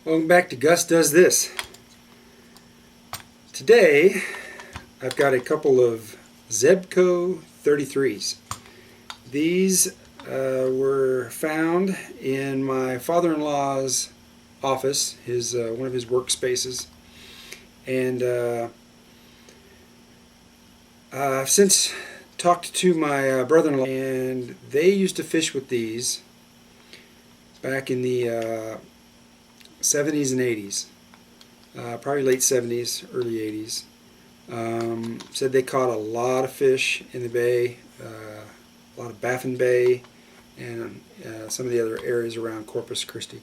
Welcome back to Gus Does This. Today I've got a couple of Zebco 33s. These were found in my father-in-law's office, one of his workspaces, and I've since talked to my brother-in-law, and they used to fish with these back in the 70s and 80s, probably late 70s, early 80s. Said they caught a lot of fish in the bay, a lot of Baffin Bay, and some of the other areas around Corpus Christi.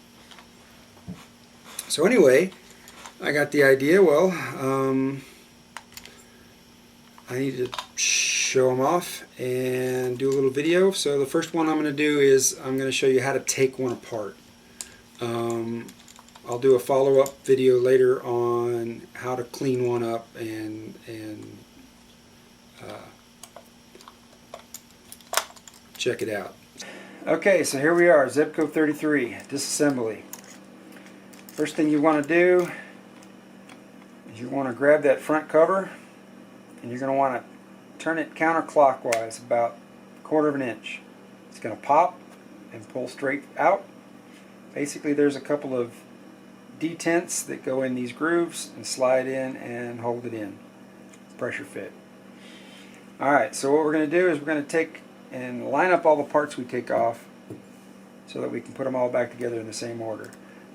So anyway, I got the idea, well, I need to show them off and do a little video. So the first one I'm going to do is I'm going to show you how to take one apart. I'll do a follow-up video later on how to clean one up and check it out. Okay, so here we are, Zebco 33, Disassembly. First thing you want to do is you want to grab that front cover, and you're going to want to turn it counterclockwise about 1/4 of an inch. It's going to pop and pull straight out. Basically, there's a couple of detents that go in these grooves and slide in and hold it in. Pressure fit. Alright, so what we're going to do is we're going to take and line up all the parts we take off so that we can put them all back together in the same order.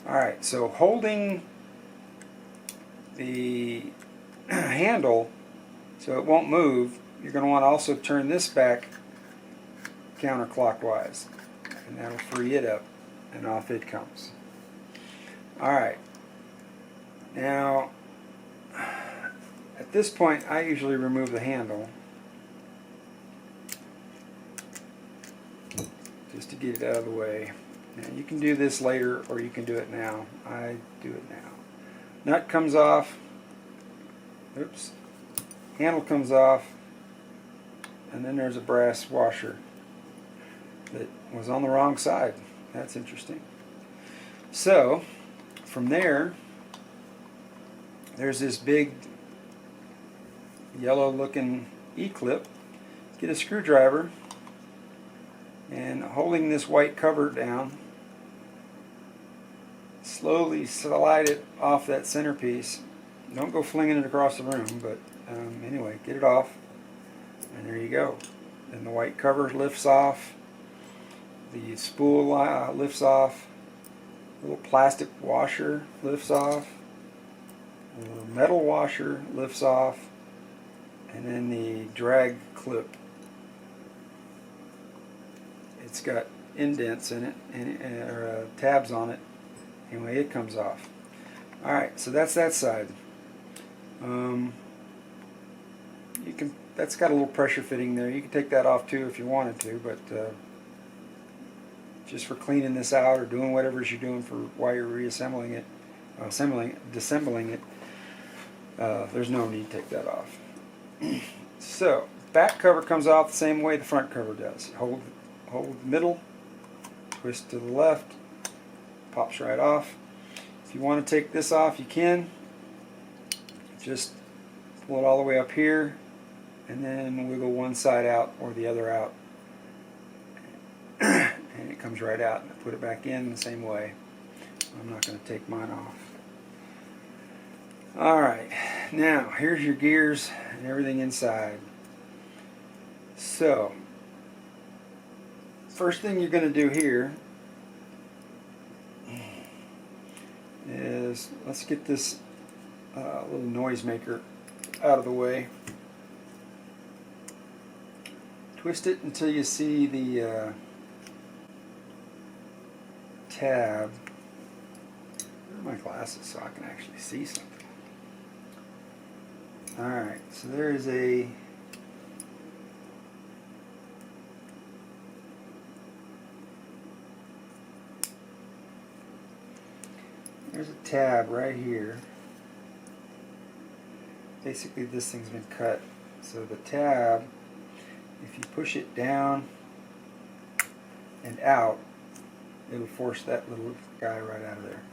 Alright, so holding the handle so it won't move, you're going to want to also turn this back counterclockwise, and that'll free it up, and off it comes. Alright, now at this point I usually remove the handle just to get it out of the way. Now you can do this later or you can do it now. I do it now. Nut comes off, oops, handle comes off, and then there's a brass washer that was on the wrong side. That's interesting. So from there, there's this big yellow looking E-clip. Get a screwdriver and holding this white cover down, slowly slide it off that centerpiece. Don't go flinging it across the room, but anyway, get it off, and there you go. Then the white cover lifts off, the spool lifts off, a little plastic washer lifts off, a little metal washer lifts off, and then the drag clip. It's got indents in it, or tabs on it. Anyway, it comes off. Alright, so that's that side. That's got a little pressure fitting there. You can take that off too if you wanted to, but just for cleaning this out or doing whatever you're doing for while you're reassembling it, disassembling it, there's no need to take that off. So, back cover comes off the same way the front cover does. Hold the middle, twist to the left, pops right off. If you want to take this off, you can. Just pull it all the way up here, and then wiggle one side out or the other out, and it comes right out. And put it back in the same way. I'm not going to take mine off. Alright, now here's your gears and everything inside. So, first thing you're going to do here is, let's get this little noisemaker out of the way. Twist it until you see the tab. Where are my glasses so I can actually see something? Alright, so there is a tab right here. Basically this thing's been cut. So the tab, if you push it down and out, it'll force that little guy right out of there.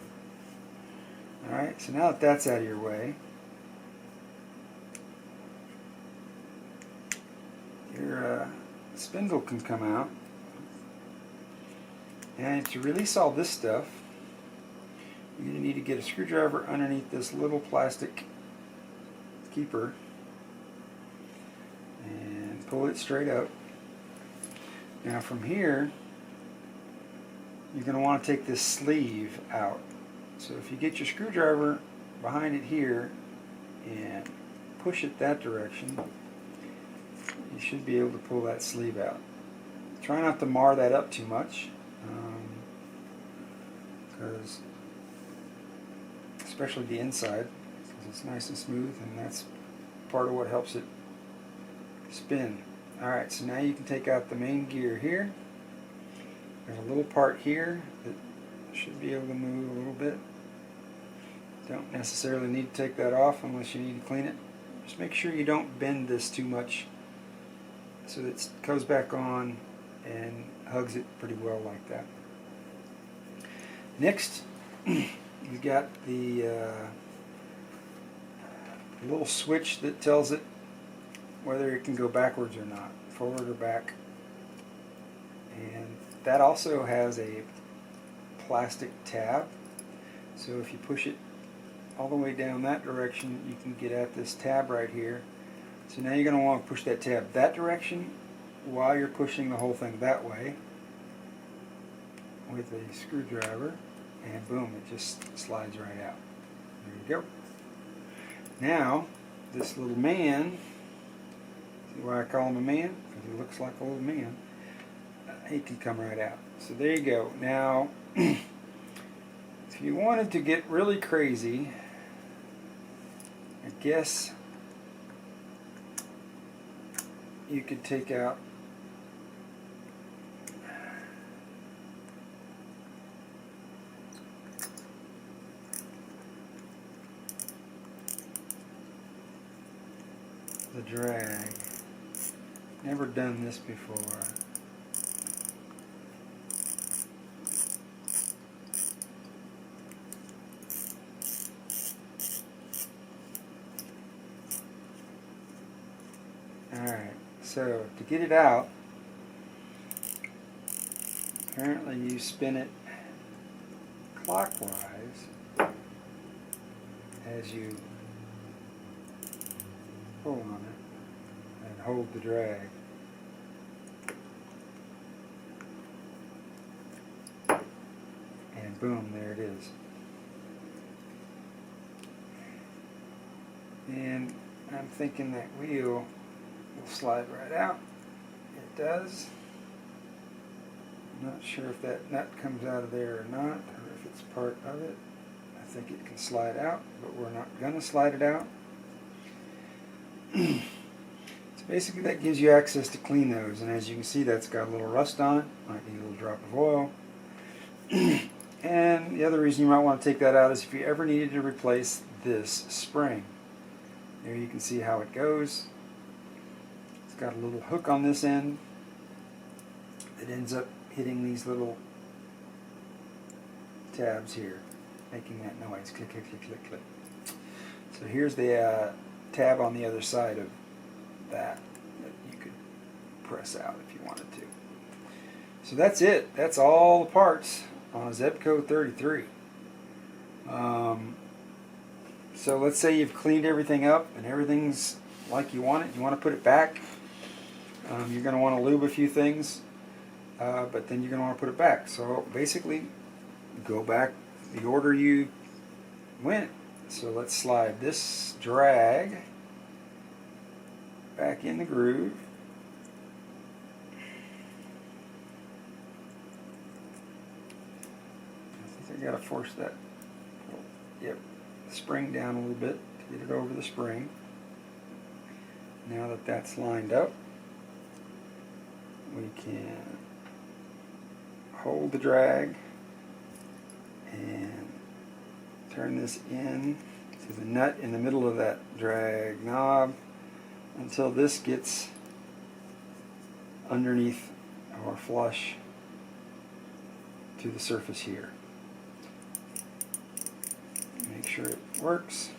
Alright, so now that that's out of your way, your spindle can come out. And to release all this stuff, you're going to need to get a screwdriver underneath this little plastic keeper and pull it straight up. Now from here, you're going to want to take this sleeve out. So if you get your screwdriver behind it here and push it that direction, you should be able to pull that sleeve out. Try not to mar that up too much, because especially the inside, because it's nice and smooth, and that's part of what helps it spin. Alright, so now you can take out the main gear here. There's a little part here that should be able to move a little bit. Don't necessarily need to take that off unless you need to clean it. Just make sure you don't bend this too much so that it goes back on and hugs it pretty well like that. Next, you got the little switch that tells it whether it can go backwards or not, forward or back. And that also has a plastic tab, so if you push it all the way down that direction, you can get at this tab right here. So now you're going to want to push that tab that direction while you're pushing the whole thing that way with a screwdriver, and boom, it just slides right out. There you go. Now, this little man, see why I call him a man? Because he looks like a little man. He can come right out. So there you go. Now, if you wanted to get really crazy, I guess you could take out the drag. Never done this before. Alright, so to get it out, apparently you spin it clockwise as you pull on it and hold the drag. And boom, there it is. And I'm thinking that wheel will slide right out. It does. I'm not sure if that nut comes out of there or not, or if it's part of it. I think it can slide out, but we're not going to slide it out. So basically that gives you access to clean those, and as you can see, that's got a little rust on it. Might need a little drop of oil. And the other reason you might want to take that out is if you ever needed to replace this spring. There you can see how it goes. It's got a little hook on this end that ends up hitting these little tabs here, making that noise, click, click, click, click, click. So here's the tab on the other side of that you could press out if you wanted to. So that's it. That's all the parts on a Zebco 33. So let's say you've cleaned everything up and everything's like you want it. You want to put it back. You're going to want to lube a few things, but then you're going to want to put it back. So basically, go back the order you went. So let's slide this drag back in the groove. I think I got to force that. Yep. Spring down a little bit to get it over the spring. Now that that's lined up, we can hold the drag and turn this in to the nut in the middle of that drag knob until this gets underneath or flush to the surface here. Make sure it works.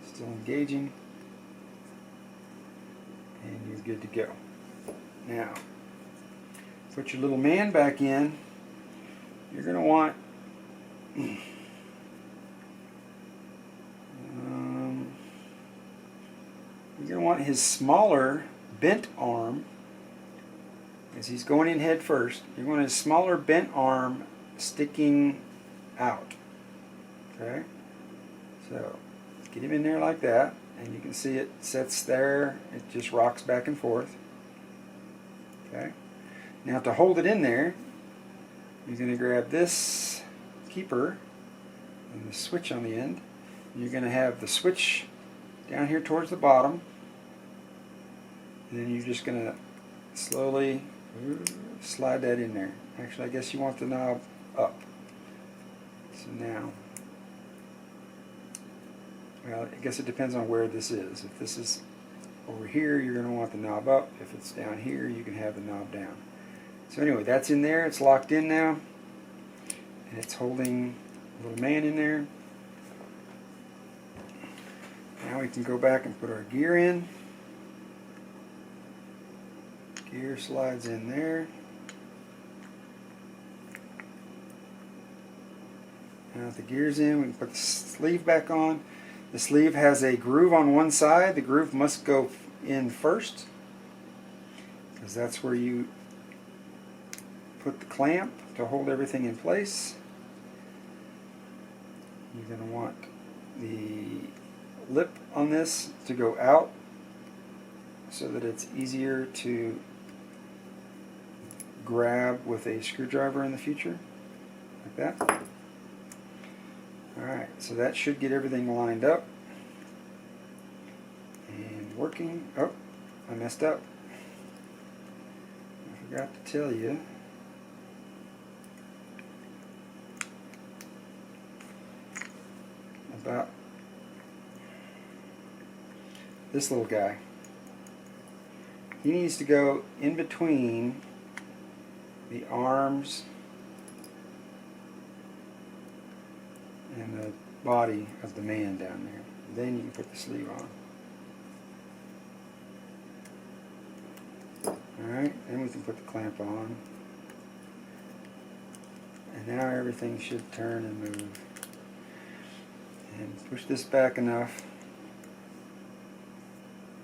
Still engaging. And you're good to go. Now, put your little man back in. You're going to want his smaller bent arm, as he's going in head first. You want his smaller bent arm sticking out. Okay? So, get him in there like that, and you can see it sets there. It just rocks back and forth. Okay? Now to hold it in there, you're going to grab this keeper and the switch on the end. You're going to have the switch down here towards the bottom, and then you're just going to slowly slide that in there. Actually, I guess you want the knob up. So now, well, I guess it depends on where this is. If this is over here, you're going to want the knob up. If it's down here, you can have the knob down. So anyway, that's in there. It's locked in now. And it's holding a little man in there. Now we can go back and put our gear in. Gear slides in there. Now that the gear's in, we can put the sleeve back on. The sleeve has a groove on one side. The groove must go in first, because that's where you put the clamp to hold everything in place. You're going to want the lip on this to go out so that it's easier to grab with a screwdriver in the future, like that. Alright, so that should get everything lined up and working. Oh, I messed up. I forgot to tell you. About this little guy. He needs to go in between the arms and the body of the man down there. Then you can put the sleeve on. Alright, then we can put the clamp on. And now everything should turn and move. And push this back enough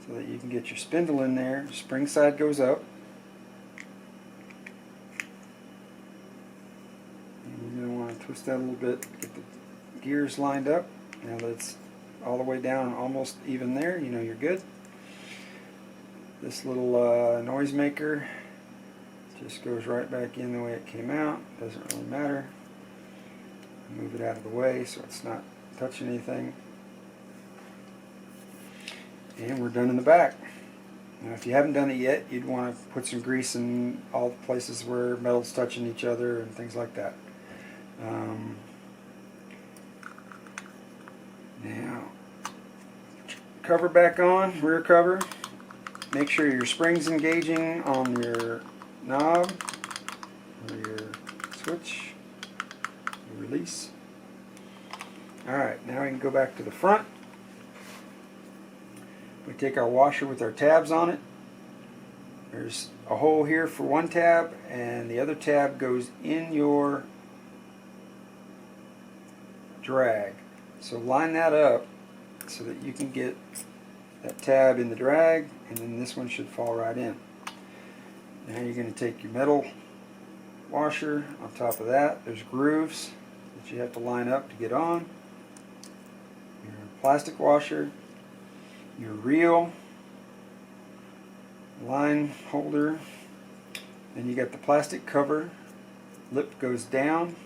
so that you can get your spindle in there. Spring side goes up. And you're going to want to twist that a little bit, get the gears lined up. Now that it's all the way down, almost even there, you know you're good. This little noise maker just goes right back in the way it came out. Doesn't really matter. Move it out of the way so it's not touching anything. And we're done in the back. Now if you haven't done it yet, you'd want to put some grease in all the places where metal's touching each other and things like that. Now, cover back on, rear cover. Make sure your spring's engaging on your knob or your switch, your release. Alright, now we can go back to the front. We take our washer with our tabs on it. There's a hole here for one tab, and the other tab goes in your drag. So line that up so that you can get that tab in the drag, and then this one should fall right in. Now you're going to take your metal washer on top of that. There's grooves that you have to line up to get on. Your plastic washer, your reel, line holder, then you got the plastic cover, lip goes down.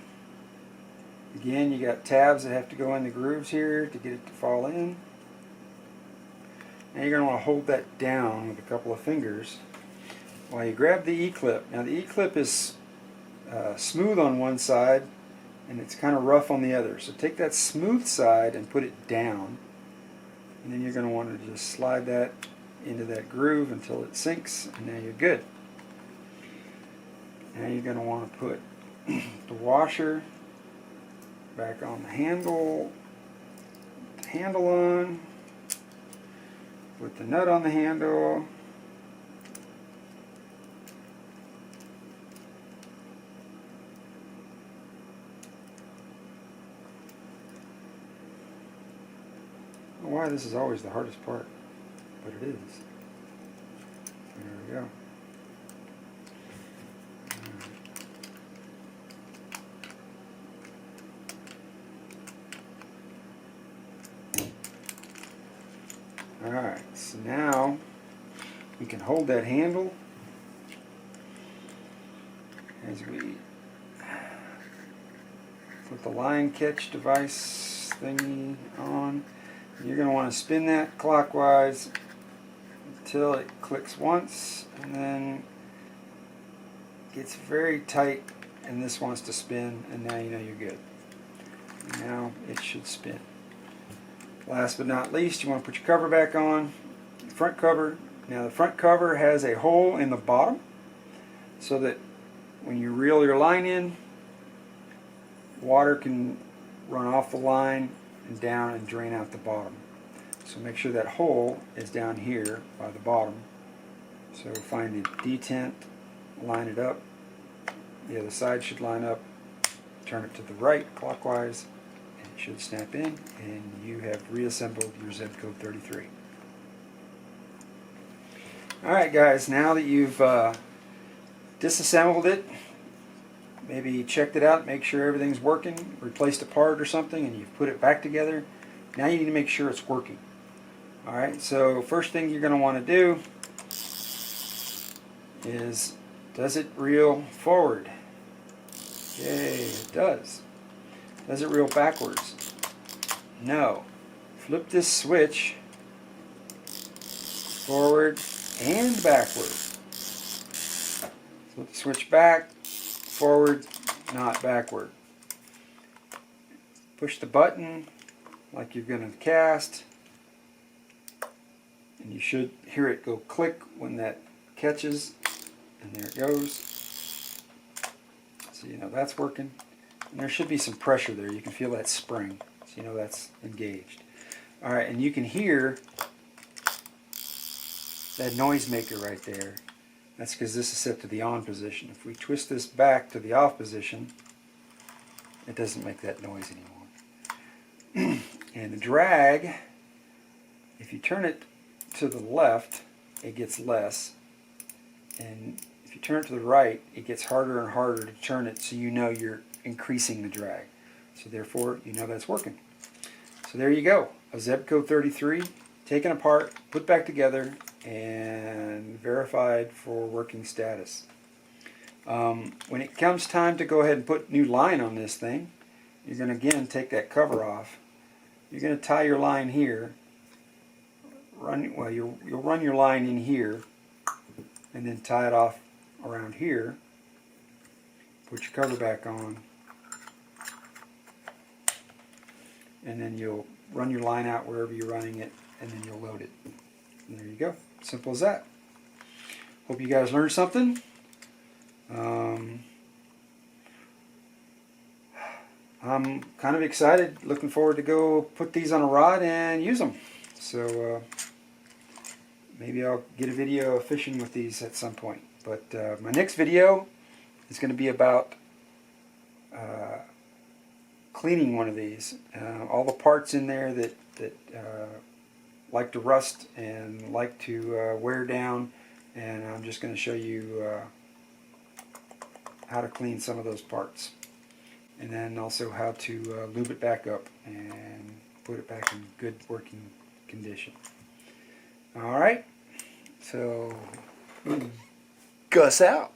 Again, you got tabs that have to go in the grooves here to get it to fall in. Now you're going to want to hold that down with a couple of fingers while you grab the E-clip. Now the E-clip is smooth on one side and it's kind of rough on the other. So take that smooth side and put it down, and then you're going to want to just slide that into that groove until it sinks, and now you're good. Now you're going to want to put the washer back on the handle handle on, put the nut on the handle, I don't know why this is always the hardest part, but it is. There we go. Alright, so now we can hold that handle as we put the line catch device thingy on. You're going to want to spin that clockwise until it clicks once and then gets very tight, and this wants to spin, and now you know you're good. Now it should spin. Last but not least, you want to put your cover back on, the front cover. Now the front cover has a hole in the bottom so that when you reel your line in, water can run off the line and down and drain out the bottom. So make sure that hole is down here by the bottom. So find the detent, line it up. The other side should line up. Turn it to the right clockwise. It should snap in, and you have reassembled your Zebco 33. Alright guys, now that you've disassembled it, maybe checked it out, make sure everything's working, replaced a part or something, and you've put it back together, now you need to make sure it's working. Alright, so first thing you're going to want to do is, does it reel forward? Okay, it does. Does it reel backwards? No. Flip this switch forward and backward. Flip the switch back, forward, not backward. Push the button like you're going to cast, and you should hear it go click when that catches, and there it goes. So you know that's working. And there should be some pressure there. You can feel that spring, so you know that's engaged. Alright, and you can hear that noise maker right there. That's because this is set to the on position. If we twist this back to the off position, it doesn't make that noise anymore. And the drag, if you turn it to the left, it gets less. And if you turn it to the right, it gets harder and harder to turn it, so you know you're increasing the drag. So therefore, you know that's working. So there you go. A Zebco 33 taken apart, put back together, and verified for working status. When it comes time to go ahead and put new line on this thing, you're going to again take that cover off. You're going to tie your line here. You'll run your line in here, and then tie it off around here. Put your cover back on, and then you'll run your line out wherever you're running it, and then you'll load it. And there you go. Simple as that. Hope you guys learned something. I'm kind of excited, looking forward to go put these on a rod and use them. So maybe I'll get a video of fishing with these at some point. But my next video is going to be about cleaning one of these. All the parts in there that like to rust and like to wear down, and I'm just going to show you how to clean some of those parts, and then also how to lube it back up and put it back in good working condition. Alright, so Gus out.